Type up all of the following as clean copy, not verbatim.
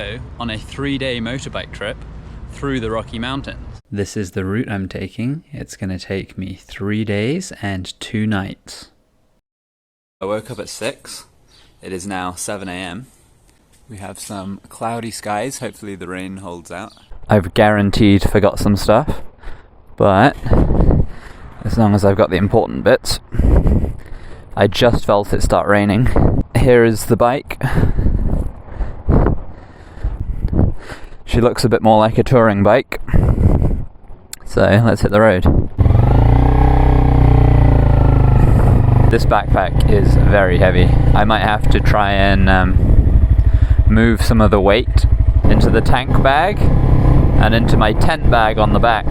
Yoho on a 3-day motorbike trip through the Rocky Mountains. This is the route I'm taking. It's going to take me 3 days and 2 nights. I woke up at 6. It is now 7 AM. We have some cloudy skies. Hopefully the rain holds out. I've guaranteed forgot some stuff, but as long as I've got the important bits. I just felt it start raining. Here is the bike. She looks a bit more like a touring bike. So let's hit the road. This backpack is very heavy. I might have to try and move some of the weight into the tank bag and into my tent bag on the back.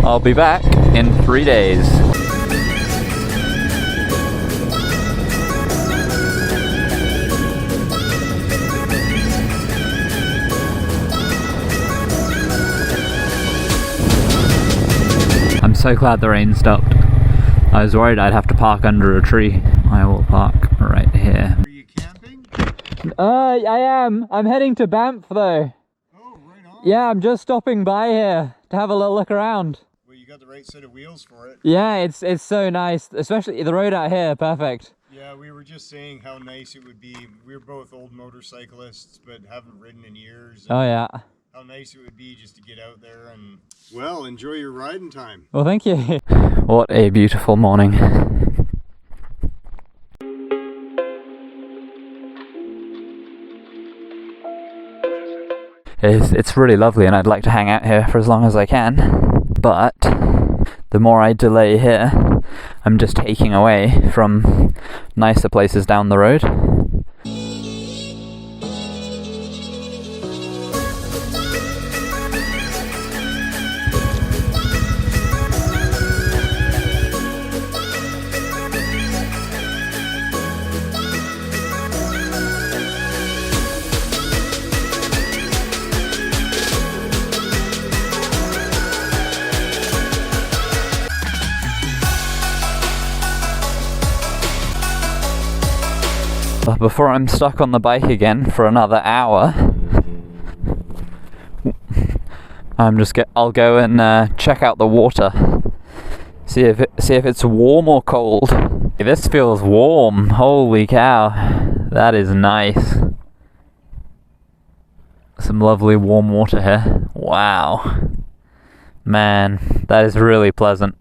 I'll be back in 3 days. I'm so glad the rain stopped. I was worried I'd have to park under a tree. I will park right here. Are you camping? I am. I'm heading to Banff though. Oh, right on. Yeah, I'm just stopping by here to have a little look around. Well, you got the right set of wheels for it. Yeah, it's so nice, especially the road out here, perfect. Yeah, we were just saying how nice it would be. We're both old motorcyclists, but haven't ridden in years. Oh yeah. How nice it would be just to get out there and, well, enjoy your riding time. Well, thank you. What a beautiful morning. It's really lovely and I'd like to hang out here for as long as I can, but the more I delay here, I'm just taking away from nicer places down the road. But before I'm stuck on the bike again for another hour, I'll go and check out the water. See if it's warm or cold. This feels warm. Holy cow. That is nice. Some lovely warm water here. Wow. Man, that is really pleasant.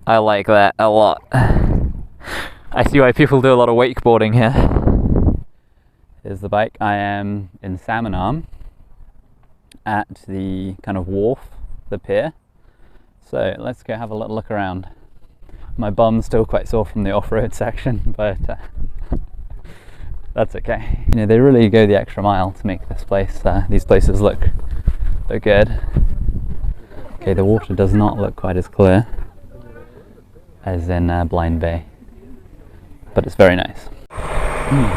I like that a lot. I see why people do a lot of wakeboarding here. Here's the bike. I am in Salmon at the kind of wharf, the pier. So let's go have a little look around. My bum's still quite sore from the off-road section, but that's okay. You know, they really go the extra mile to make this place, these places look good. Okay, the water does not look quite as clear as in Blind Bay, but it's very nice.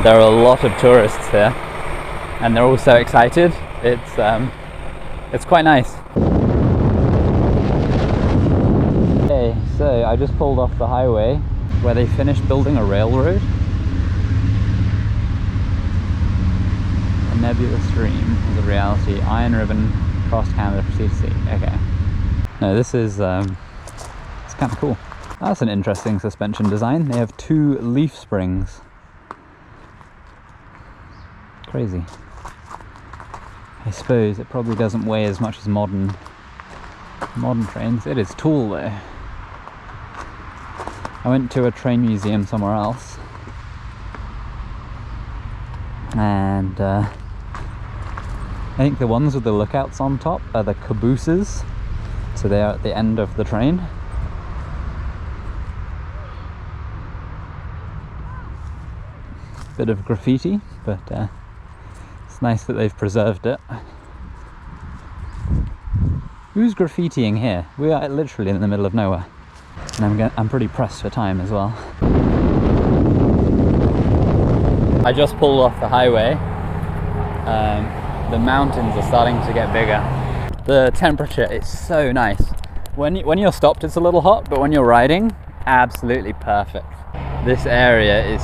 There are a lot of tourists here, and they're all so excited. It's quite nice. Okay, so I just pulled off the highway where they finished building a railroad. A nebulous dream is a reality. Iron ribbon across Canada for sea to sea. Okay. No, this is it's kind of cool. That's an interesting suspension design. They have 2 leaf springs. Crazy. I suppose it probably doesn't weigh as much as modern trains. It is tall though. I went to a train museum somewhere else, and I think the ones with the lookouts on top are the cabooses, so they are at the end of the train. Bit of graffiti, but it's nice that they've preserved it. Who's graffitiing here? We are literally in the middle of nowhere, and I'm pretty pressed for time as well. I just pulled off the highway. The mountains are starting to get bigger. The temperature is so nice. When you're stopped, it's a little hot, but when you're riding, absolutely perfect. This area is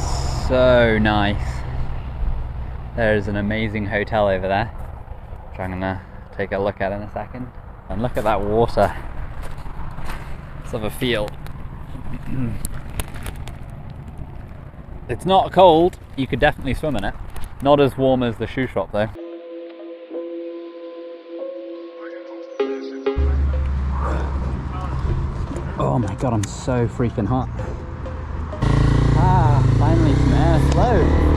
so nice. There's an amazing hotel over there, which I'm gonna take a look at in a second. And look at that water. It's of a feel. It's not cold, you could definitely swim in it. Not as warm as the shoe shop though. Oh my god, I'm so freaking hot. Ah, finally some airflow.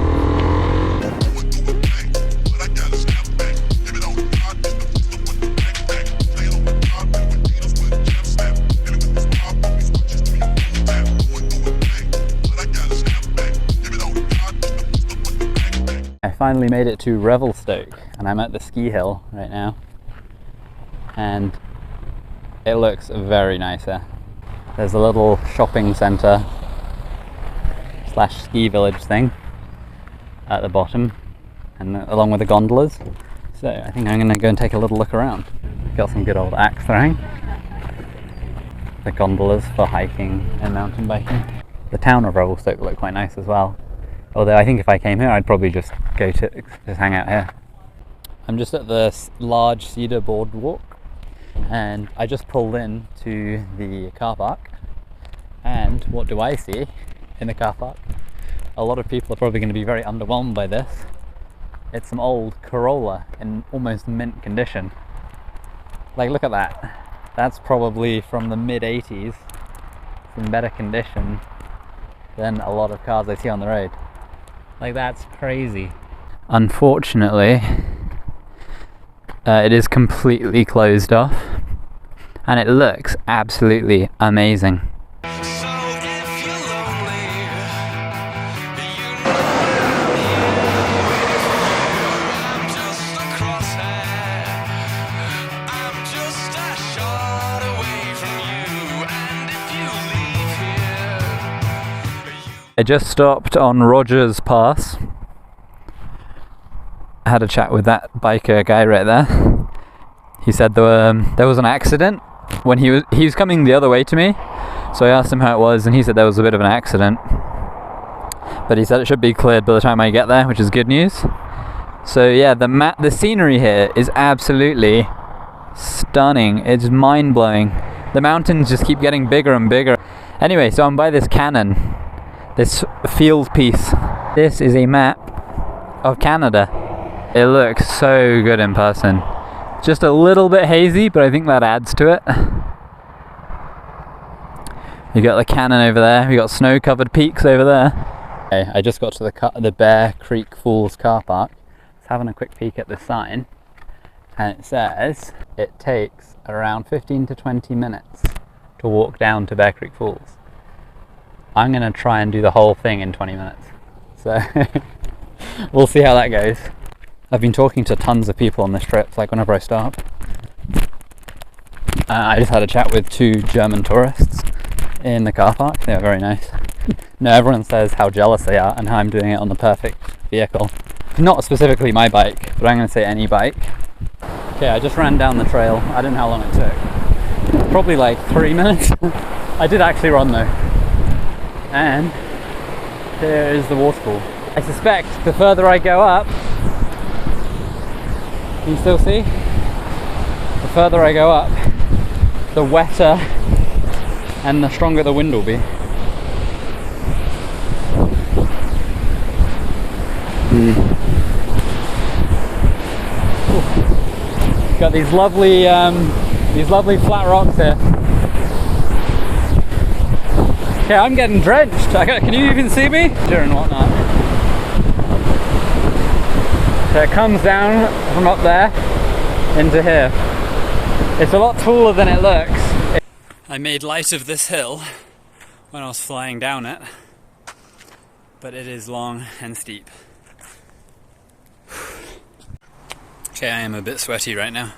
I finally made it to Revelstoke and I'm at the ski hill right now and it looks very nice here. There's a little shopping centre / ski village thing at the bottom and along with the gondolas, so I think I'm going to go and take a little look around. Got some good old axe throwing, the gondolas for hiking and mountain biking. The town of Revelstoke looked quite nice as well. Although I think if I came here, I'd probably just hang out here. I'm just at the large cedar boardwalk, and I just pulled in to the car park. And what do I see in the car park? A lot of people are probably going to be very underwhelmed by this. It's some old Corolla in almost mint condition. Like, look at that. That's probably from the mid-80s. It's in better condition than a lot of cars I see on the road. Like, that's crazy. Unfortunately, it is completely closed off and it looks absolutely amazing. I just stopped on Rogers Pass. I had a chat with that biker guy right there. He said there was an accident when he was coming the other way to me. So I asked him how it was and he said there was a bit of an accident. But he said it should be cleared by the time I get there, which is good news. So yeah, the scenery here is absolutely stunning. It's mind-blowing. The mountains just keep getting bigger and bigger. Anyway, so I'm by this cannon. This field piece. This is a map of Canada. It looks so good in person. Just a little bit hazy, but I think that adds to it. You got the cannon over there. We got snow-covered peaks over there. Okay, I just got to the Bear Creek Falls car park. Just having a quick peek at the sign, and it says it takes around 15 to 20 minutes to walk down to Bear Creek Falls. I'm going to try and do the whole thing in 20 minutes. So we'll see how that goes. I've been talking to tons of people on this trip, like whenever I stop. I just had a chat with 2 German tourists in the car park. They were very nice. No, everyone says how jealous they are and how I'm doing it on the perfect vehicle. Not specifically my bike, but I'm going to say any bike. Okay, I just ran down the trail. I don't know how long it took. Probably like 3 minutes. I did actually run though. And here is the waterfall. I suspect the further I go up, can you still see? The further I go up, the wetter and the stronger the wind will be. Got these lovely flat rocks here. Okay, I'm getting drenched. Can you even see me? And whatnot. So it comes down from up there into here. It's a lot taller than it looks. I made light of this hill when I was flying down it, but it is long and steep. Okay, I am a bit sweaty right now.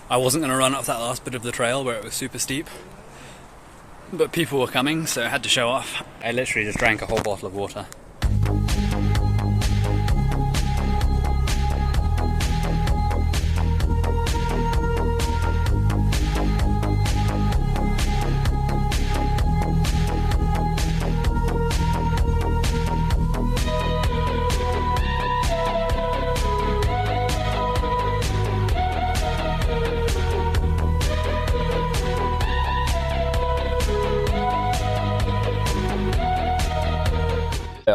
I wasn't going to run up that last bit of the trail where it was super steep, but people were coming, so I had to show off. I literally just drank a whole bottle of water.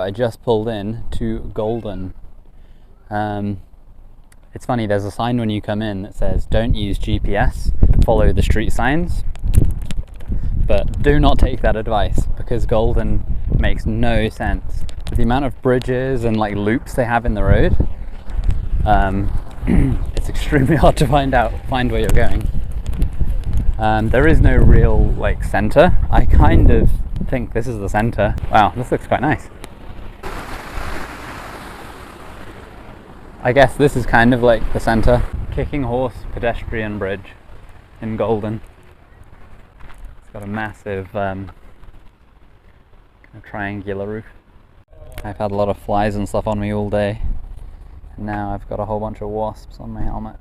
I just pulled in to Golden. It's funny, there's a sign when you come in that says don't use GPS, follow the street signs. But do not take that advice, because Golden makes no sense. With the amount of bridges and like loops they have in the road, it's extremely hard to find where you're going. There is no real like center. I kind of think this is the center. Wow, this looks quite nice. I guess this is kind of like the center. Kicking Horse pedestrian bridge in Golden. It's got a massive kind of triangular roof. I've had a lot of flies and stuff on me all day. And now I've got a whole bunch of wasps on my helmet.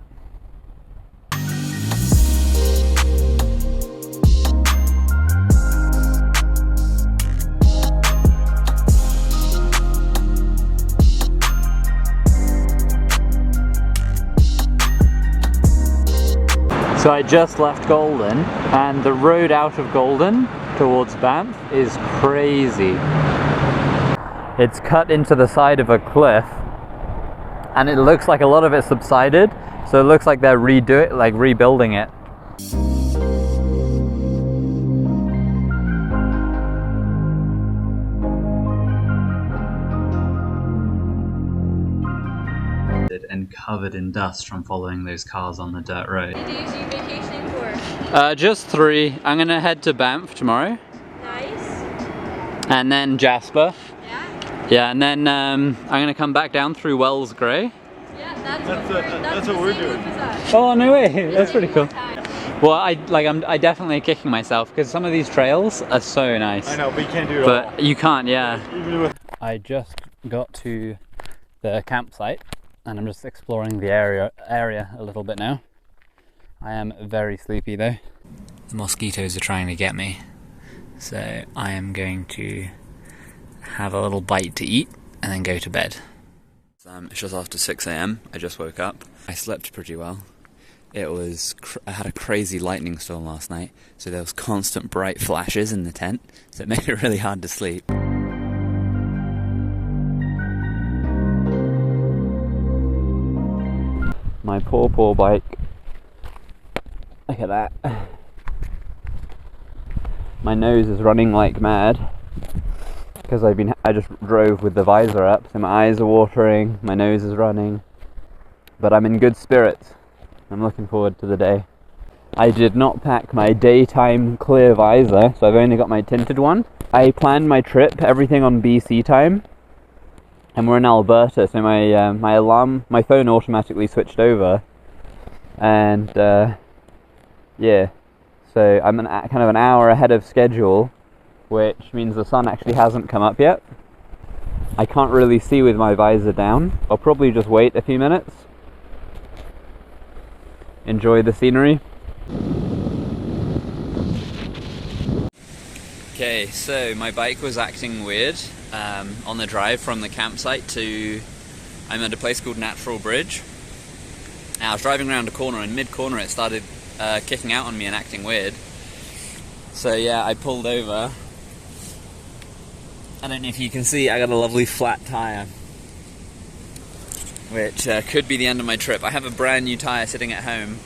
So I just left Golden, and the road out of Golden towards Banff is crazy. It's cut into the side of a cliff, and it looks like a lot of it subsided, so it looks like they're rebuilding it. And covered in dust from following those cars on the dirt road. What days are you vacationing for? Just 3. I'm gonna head to Banff tomorrow. Nice. And then Jasper. Yeah. Yeah, and then I'm gonna come back down through Wells Grey. Yeah, that's what we're doing. Oh no way! That's pretty cool. Well, I definitely kicking myself because some of these trails are so nice. I know, but you can't do it But all. you can't, yeah. Even with I just got to the campsite and I'm just exploring the area a little bit now. I am very sleepy though. The mosquitoes are trying to get me, so I am going to have a little bite to eat and then go to bed. It's just after 6 AM. I just woke up. I slept pretty well. It was I had a crazy lightning storm last night, so there was constant bright flashes in the tent, so it made it really hard to sleep. My poor bike. Look at that. My nose is running like mad because I just drove with the visor up, so my eyes are watering, my nose is running, but I'm in good spirits. I'm looking forward to the day. I did not pack my daytime clear visor, so I've only got my tinted one. I planned my trip, everything on BC time, and we're in Alberta, so my phone automatically switched over, and yeah, so I'm kind of an hour ahead of schedule, which means the sun actually hasn't come up yet. I can't really see with my visor down. I'll probably just wait a few minutes, enjoy the scenery. Okay, so my bike was acting weird on the drive from the campsite to... I'm at a place called Natural Bridge. And I was driving around a corner, and mid-corner it started kicking out on me and acting weird. So yeah, I pulled over. I don't know if you can see, I got a lovely flat tyre, which could be the end of my trip. I have a brand new tyre sitting at home.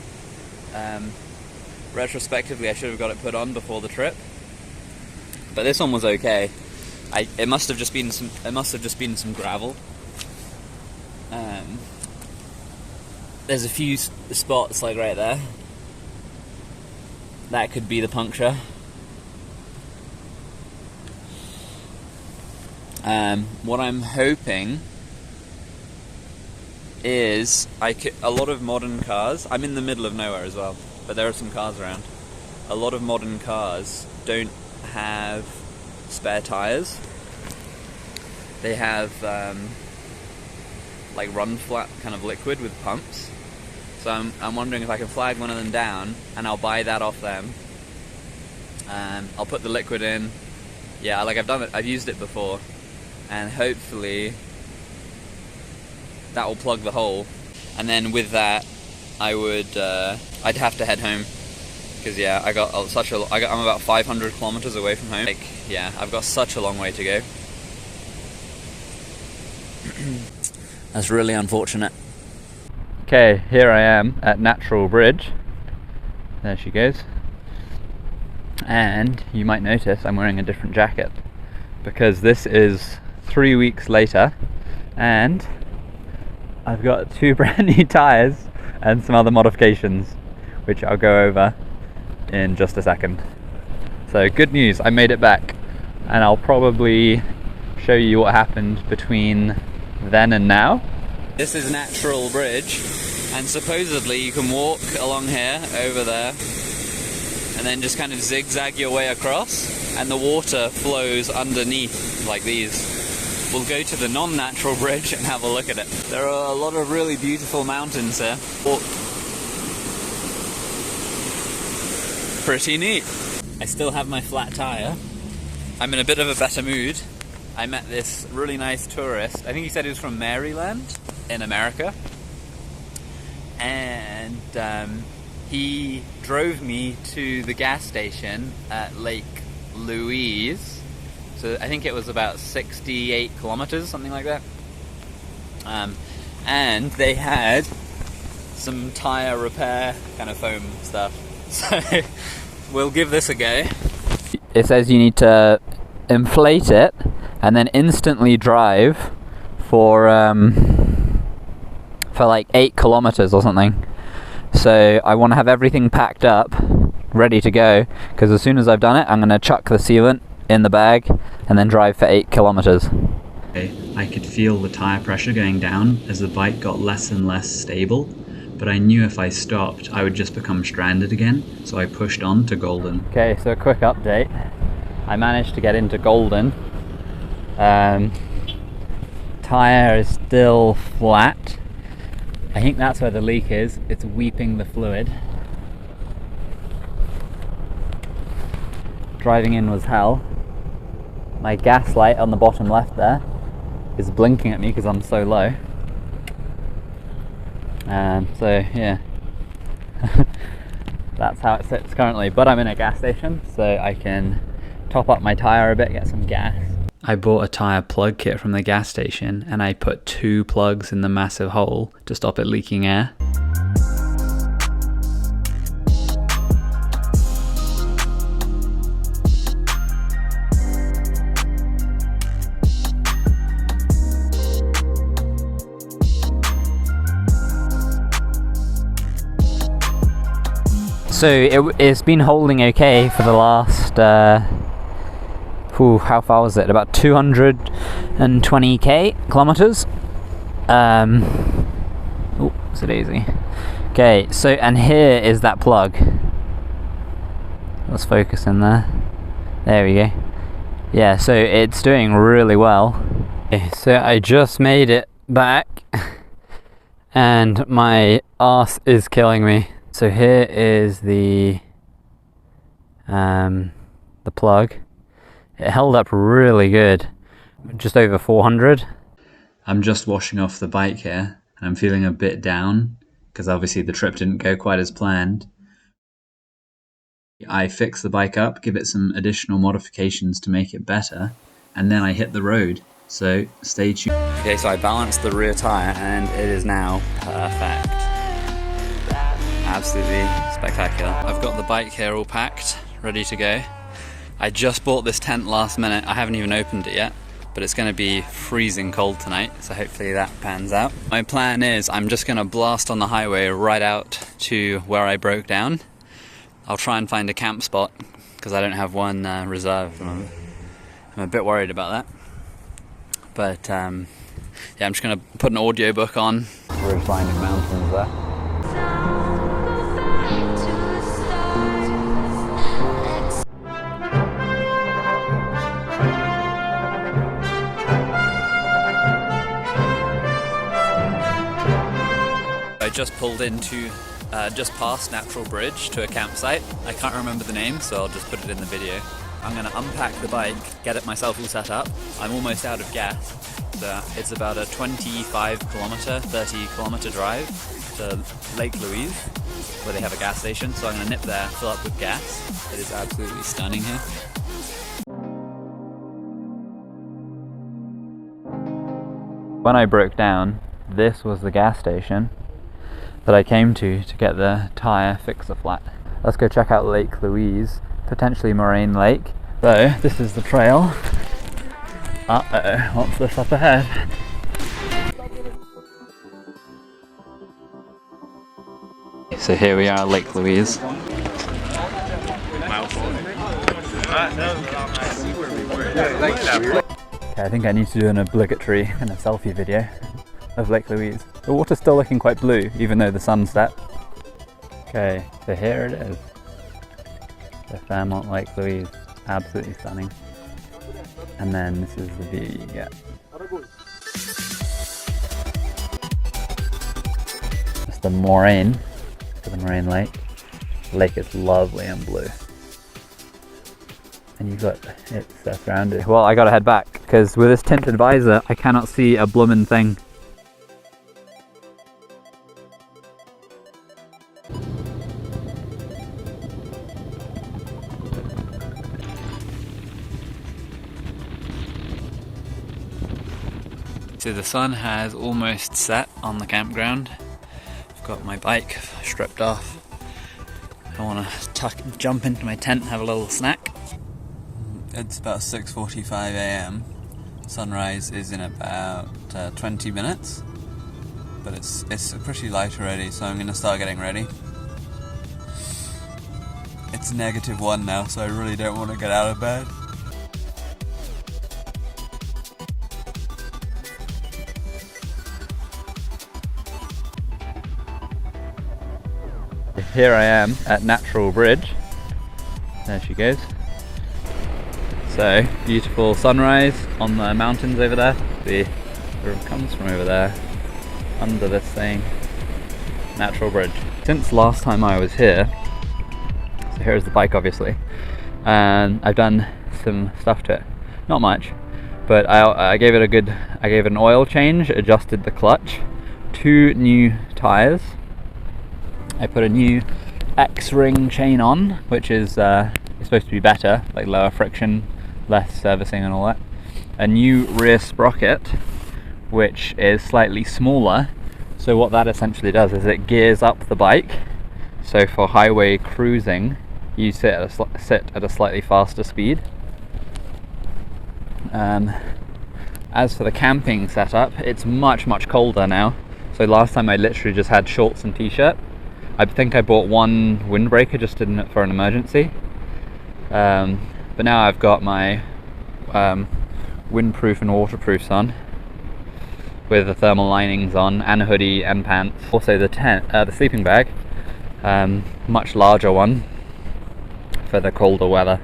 Retrospectively, I should have got it put on before the trip, but this one was okay. It must have just been some gravel. There's a few spots like right there. That could be the puncture. What I'm hoping is a lot of modern cars. I'm in the middle of nowhere as well, but there are some cars around. A lot of modern cars don't have spare tires. They have like run flat kind of liquid with pumps. So I'm wondering if I can flag one of them down, and I'll buy that off them. I'll put the liquid in. Yeah, like I've used it before, and hopefully that will plug the hole. And then with that, I'd have to head home, because yeah, I'm about 500 kilometers away from home. Yeah, I've got such a long way to go. That's really unfortunate. Okay, here I am at Natural Bridge. There she goes. And you might notice I'm wearing a different jacket because this is 3 weeks later and I've got 2 brand new tyres and some other modifications which I'll go over in just a second. So good news, I made it back, and I'll probably show you what happened between then and now. This is Natural Bridge, and supposedly you can walk along here, over there, and then just kind of zigzag your way across, and the water flows underneath like these. We'll go to the non-natural bridge and have a look at it. There are a lot of really beautiful mountains here. Pretty neat. I still have my flat tire. I'm in a bit of a better mood. I met this really nice tourist. I think he said he was from Maryland in America. And he drove me to the gas station at Lake Louise. So I think it was about 68 kilometers, something like that. And they had some tire repair kind of foam stuff. So we'll give this a go. It says you need to inflate it and then instantly drive for like 8 kilometers or something. So I want to have everything packed up, ready to go, because as soon as I've done it, I'm going to chuck the sealant in the bag and then drive for 8 kilometers. I could feel the tire pressure going down as the bike got less and less stable, but I knew if I stopped, I would just become stranded again, so I pushed on to Golden. Okay, so a quick update. I managed to get into Golden. Tire is still flat. I think that's where the leak is. It's weeping the fluid. Driving in was hell. My gas light on the bottom left there is blinking at me because I'm so low. So yeah, that's how it sits currently, but I'm in a gas station so I can top up my tyre a bit, get some gas. I bought a tyre plug kit from the gas station and I put 2 plugs in the massive hole to stop it leaking air. So it's been holding okay for the last, how far was it? About 220 kilometers. Oh, it's a daisy. Okay, so, and here is that plug. Let's focus in there. There we go. Yeah, so it's doing really well. Okay, so I just made it back and my arse is killing me. So here is the plug. It held up really good, just over 400. I'm just washing off the bike here, and I'm feeling a bit down, because obviously the trip didn't go quite as planned. I fix the bike up, give it some additional modifications to make it better, and then I hit the road, so stay tuned. Okay, so I balanced the rear tyre, and it is now perfect. Absolutely spectacular. I've got the bike here all packed, ready to go. I just bought this tent last minute. I haven't even opened it yet, but it's going to be freezing cold tonight, so hopefully that pans out. My plan is I'm just going to blast on the highway right out to where I broke down. I'll try and find a camp spot because I don't have one reserved. I'm a bit worried about that. But yeah, I'm just going to put an audiobook on. We're finding mountains there. I just pulled into just past Natural Bridge to a campsite. I can't remember the name, so I'll just put it in the video. I'm going to unpack the bike, get it myself all set up. I'm almost out of gas, so it's about a 25 kilometer, 30 kilometer drive to Lake Louise, where they have a gas station. So I'm going to nip there, fill up with gas. It is absolutely stunning here. when I broke down, this was the gas station that I came to get the tyre fixer flat. Let's go check out Lake Louise, potentially Moraine Lake. So this is the trail. Uh-oh, what's this up ahead? So here we are, Lake Louise. Okay, I think I need to do an obligatory and a selfie video of Lake Louise. The water's still looking quite blue, even though the sun's set. Okay, so here it is. The Fairmont Lake Louise, absolutely stunning. And then this is the view you get. It's the moraine, the Moraine Lake. The lake is lovely and blue. And you've got, it's surrounded. Well, I gotta head back, because with this tinted visor, I cannot see a bloomin' thing. So the sun has almost set on the campground. I've got my bike stripped off. I want to jump into my tent and have a little snack. It's about 6:45 a.m. Sunrise is in about 20 minutes, but it's pretty light already, so I'm going to start getting ready. It's -1 now, so I really don't want to get out of bed. Here I am at Natural Bridge. There she goes. So, beautiful sunrise on the mountains over there. The river comes from over there, under this thing. Natural Bridge. Since last time I was here, so here's the bike obviously, and I've done some stuff to it. Not much, but I gave it an oil change, adjusted the clutch, 2 new tyres. I put a new X-ring chain on, which is supposed to be better, like lower friction, less servicing and all that. A new rear sprocket, which is slightly smaller. So what that essentially does is it gears up the bike. So for highway cruising, you sit at a slightly faster speed. As for the camping setup, it's much colder now. So last time I literally just had shorts and t-shirt. I think I bought 1 windbreaker just for an emergency. But now I've got my windproof and waterproofs on, with the thermal linings on, and a hoodie and pants. Also the sleeping bag, much larger one for the colder weather.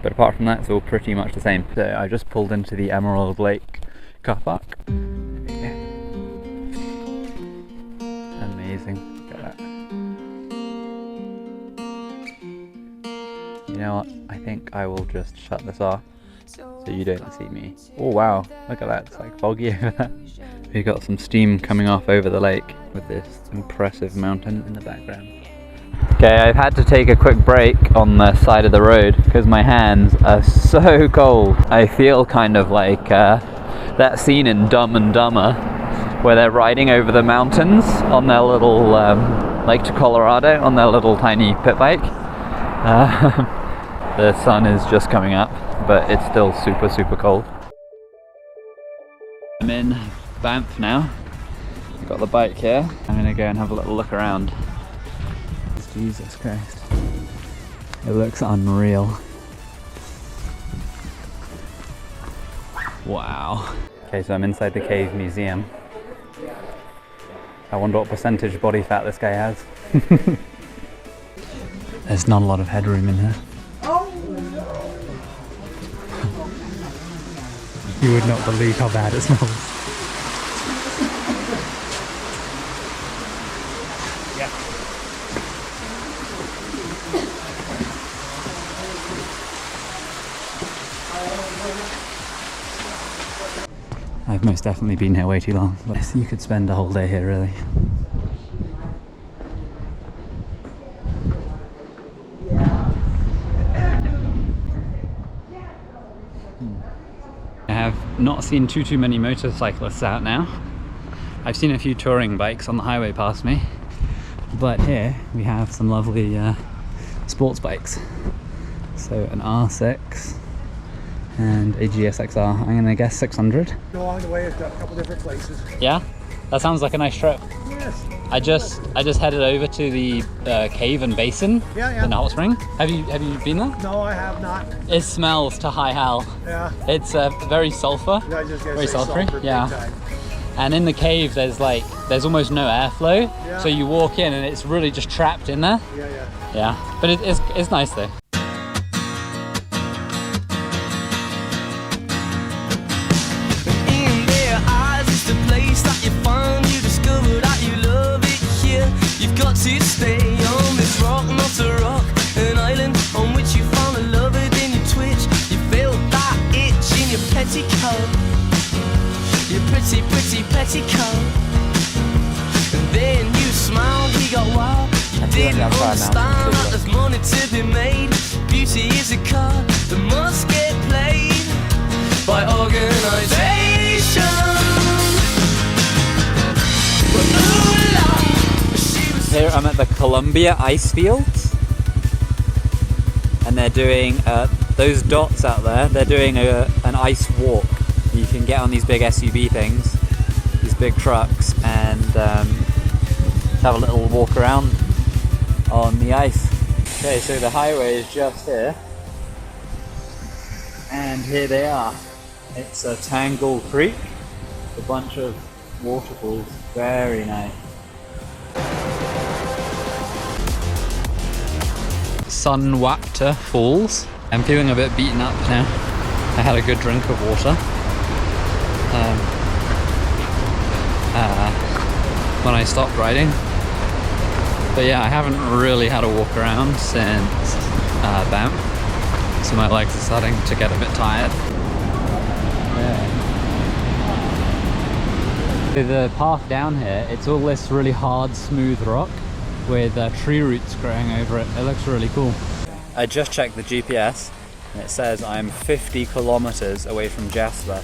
But apart from that, it's all pretty much the same. So I just pulled into the Emerald Lake car park. Amazing, look at that. You know what, I think I will just shut this off so you don't see me. Oh wow, look at that, it's like foggy over there. We've got some steam coming off over the lake with this impressive mountain in the background. Okay, I've had to take a quick break on the side of the road because my hands are so cold. I feel kind of like that scene in Dumb and Dumber where they're riding over the mountains on their little, Lake to Colorado, on their little tiny pit bike. The sun is just coming up, but it's still super cold. I'm in Banff now. I've got the bike here. I'm gonna go and have a little look around. Jesus Christ. It looks unreal. Wow. Okay, so I'm inside the Cave Museum. I wonder what percentage body fat this guy has. There's not a lot of headroom in here. You would not believe how bad it smells. Yeah. I've most definitely been here way too long, but you could spend a whole day here really. I have not seen too many motorcyclists out now. I've seen a few touring bikes on the highway past me, but here we have some lovely sports bikes. So an R6 and a GSXR. I'm gonna guess 600. Along the way, a couple different places. Yeah, that sounds like a nice trip. Yes. I just headed over to the cave and basin in the hot spring. Have you been there? No, I have not. It smells to high hell. Yeah. It's very sulfur. Yeah, I just gotta very say sulfury. sulfur, Yeah. big time. And in the cave, there's almost no airflow. Yeah. So you walk in and it's really just trapped in there. Yeah, yeah. Yeah, but it's nice though. In their eyes, it's the place that you find. You discover that you love it here. You've got to stay on this rock, not a rock, an island on which you found a lover. Then you twitch, you feel that itch in your petticoat, your pretty petticoat. And then you smiled, he got wild. You didn't understand that there's money to be made. Beauty is a card that must get played by organisation. Here I'm at the Columbia ice fields, and they're doing those dots out there. They're doing an ice walk. You can get on these big SUV things, these big trucks, and have a little walk around on the ice. Okay, so the highway is just here, and here they are. It's a Tangle Creek, a bunch of waterfalls, very nice. Sunwapta Falls. I'm feeling a bit beaten up now. I had a good drink of water when I stopped riding. But yeah, I haven't really had a walk around since Banff, so my legs are starting to get a bit tired. Yeah. The path down here, it's all this really hard, smooth rock with tree roots growing over it. It looks really cool. I just checked the GPS and it says I'm 50 kilometers away from Jasper.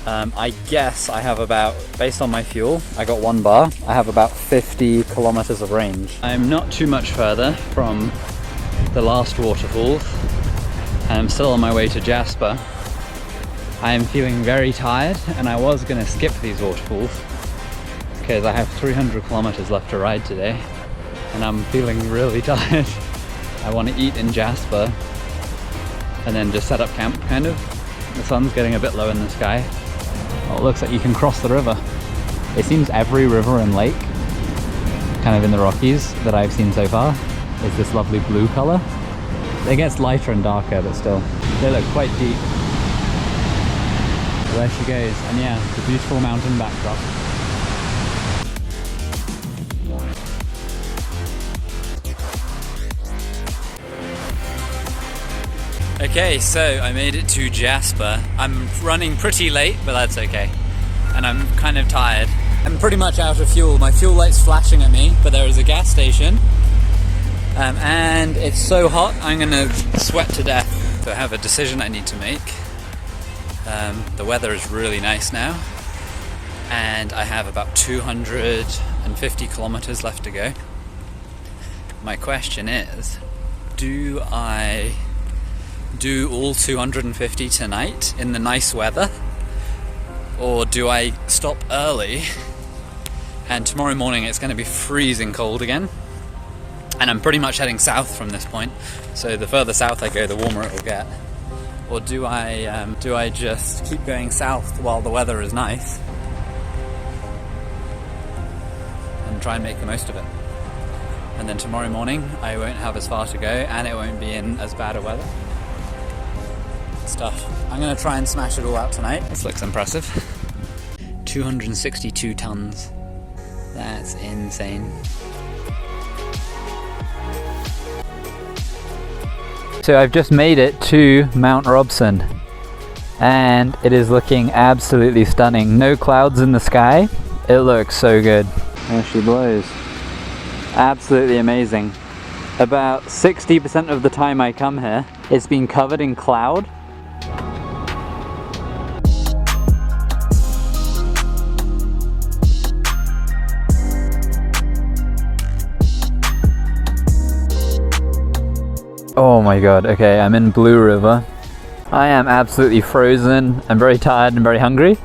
I guess I have about, based on my fuel, I got 1 bar, I have about 50 kilometers of range. I'm not too much further from the last waterfall. I'm still on my way to Jasper. I am feeling very tired, and I was going to skip these waterfalls because I have 300 kilometers left to ride today, and I'm feeling really tired. I want to eat in Jasper and then just set up camp, kind of. The sun's getting a bit low in the sky. Well, it looks like you can cross the river. It seems every river and lake, kind of in the Rockies, that I've seen so far is this lovely blue color. It gets lighter and darker, but still, they look quite deep. There she goes, and yeah, the beautiful mountain backdrop. Okay, so I made it to Jasper. I'm running pretty late, but that's okay. And I'm kind of tired. I'm pretty much out of fuel. My fuel light's flashing at me, but there is a gas station. And it's so hot, I'm gonna sweat to death. So I have a decision I need to make. The weather is really nice now, and I have about 250 kilometers left to go. My question is, do I do all 250 tonight in the nice weather, or do I stop early and tomorrow morning it's going to be freezing cold again, and I'm pretty much heading south from this point, so the further south I go the warmer it will get? Or do I just keep going south while the weather is nice and try and make the most of it? And then tomorrow morning I won't have as far to go and it won't be in as bad a weather. Stuff. I'm going to try and smash it all out tonight. This looks impressive. 262 tons. That's insane. So I've just made it to Mount Robson and it is looking absolutely stunning. No clouds in the sky. It looks so good. There she blows. Absolutely amazing. About 60% of the time I come here, it's been covered in cloud. Oh my god, okay, I'm in Blue River. I am absolutely frozen. I'm very tired and very hungry.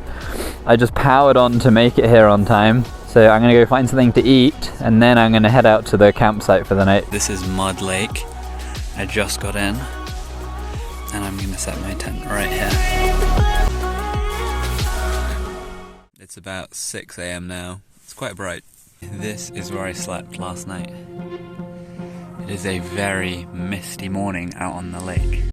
I just powered on to make it here on time. So I'm gonna go find something to eat and then I'm gonna head out to the campsite for the night. This is Mud Lake. I just got in and I'm gonna set my tent right here. It's about 6 AM now. It's quite bright. This is where I slept last night. It is a very misty morning out on the lake.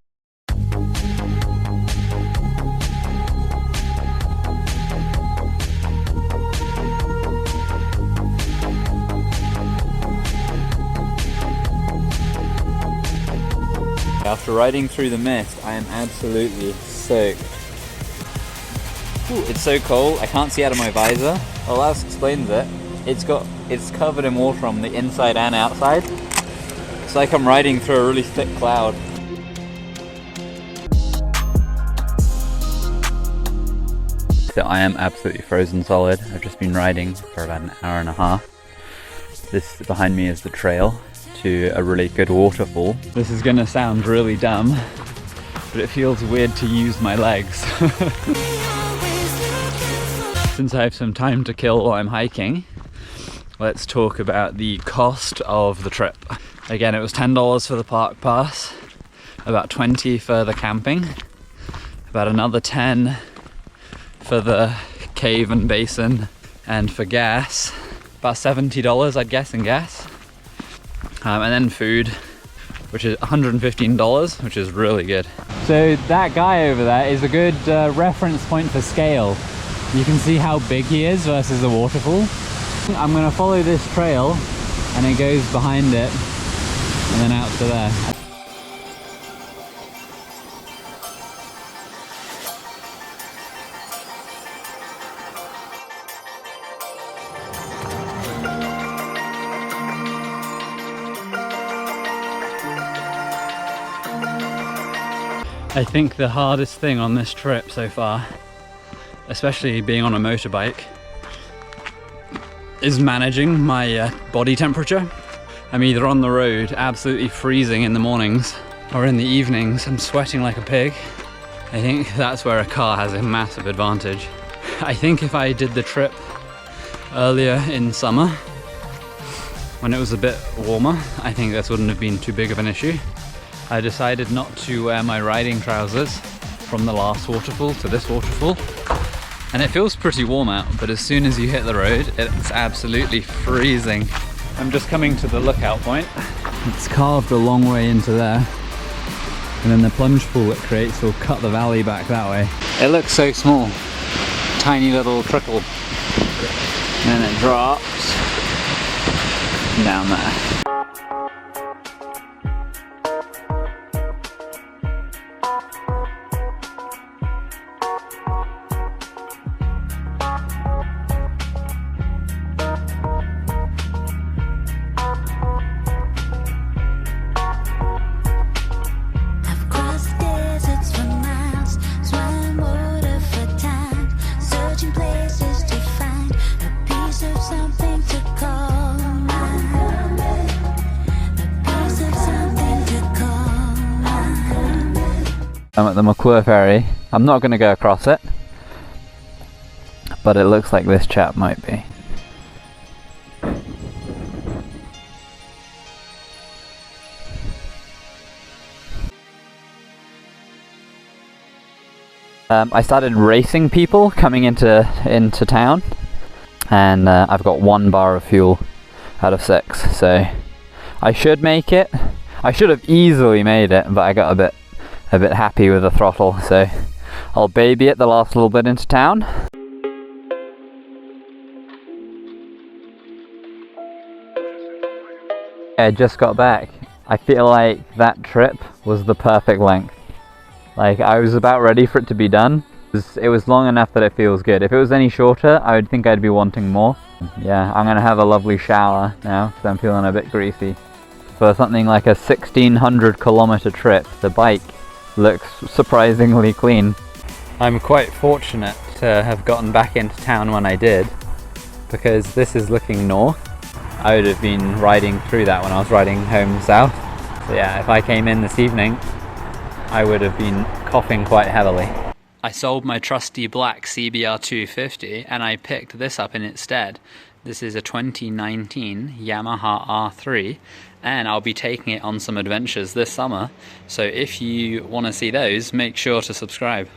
After riding through the mist, I am absolutely soaked. Ooh, it's so cold, I can't see out of my visor. Well, that explains it. It's covered in water on the inside and outside. It's like I'm riding through a really thick cloud. So I am absolutely frozen solid. I've just been riding for about an hour and a half. This behind me is the trail to a really good waterfall. This is gonna sound really dumb, but it feels weird to use my legs. Since I have some time to kill while I'm hiking, let's talk about the cost of the trip. Again, it was $10 for the park pass, about $20 for the camping, about another $10 for the cave and basin, and for gas, about $70 I'd guess in gas. And then food, which is $115, which is really good. So that guy over there is a good reference point for scale. You can see how big he is versus the waterfall. I'm gonna follow this trail and it goes behind it and then out to there. I think the hardest thing on this trip so far, especially being on a motorbike, is managing my body temperature. I'm either on the road absolutely freezing in the mornings, or in the evenings I'm sweating like a pig. I think that's where a car has a massive advantage. I think if I did the trip earlier in summer, when it was a bit warmer, I think this wouldn't have been too big of an issue. I decided not to wear my riding trousers from the last waterfall to this waterfall. And it feels pretty warm out, but as soon as you hit the road, it's absolutely freezing. I'm just coming to the lookout point. It's carved a long way into there. And then the plunge pool it creates will cut the valley back that way. It looks so small. Tiny little trickle. And then it drops down there. I'm at the McClure ferry. I'm not going to go across it, but it looks like this chap might be. I started racing people coming into town, and I've got 1 bar of fuel out of 6, so I should make it. I should have easily made it, but I got a bit happy with the throttle, so I'll baby it the last little bit into town. I just got back. I feel like that trip was the perfect length. Like, I was about ready for it to be done. It was long enough that it feels good. If it was any shorter, I would think I'd be wanting more. Yeah, I'm gonna have a lovely shower now because I'm feeling a bit greasy. For something like a 1600 kilometer trip, the bike looks surprisingly clean. I'm quite fortunate to have gotten back into town when I did, because this is looking north. I would have been riding through that when I was riding home south. But yeah, if I came in this evening, I would have been coughing quite heavily. I sold my trusty black CBR 250 and I picked this up in its stead. This is a 2019 Yamaha R3 and I'll be taking it on some adventures this summer. So if you want to see those, make sure to subscribe.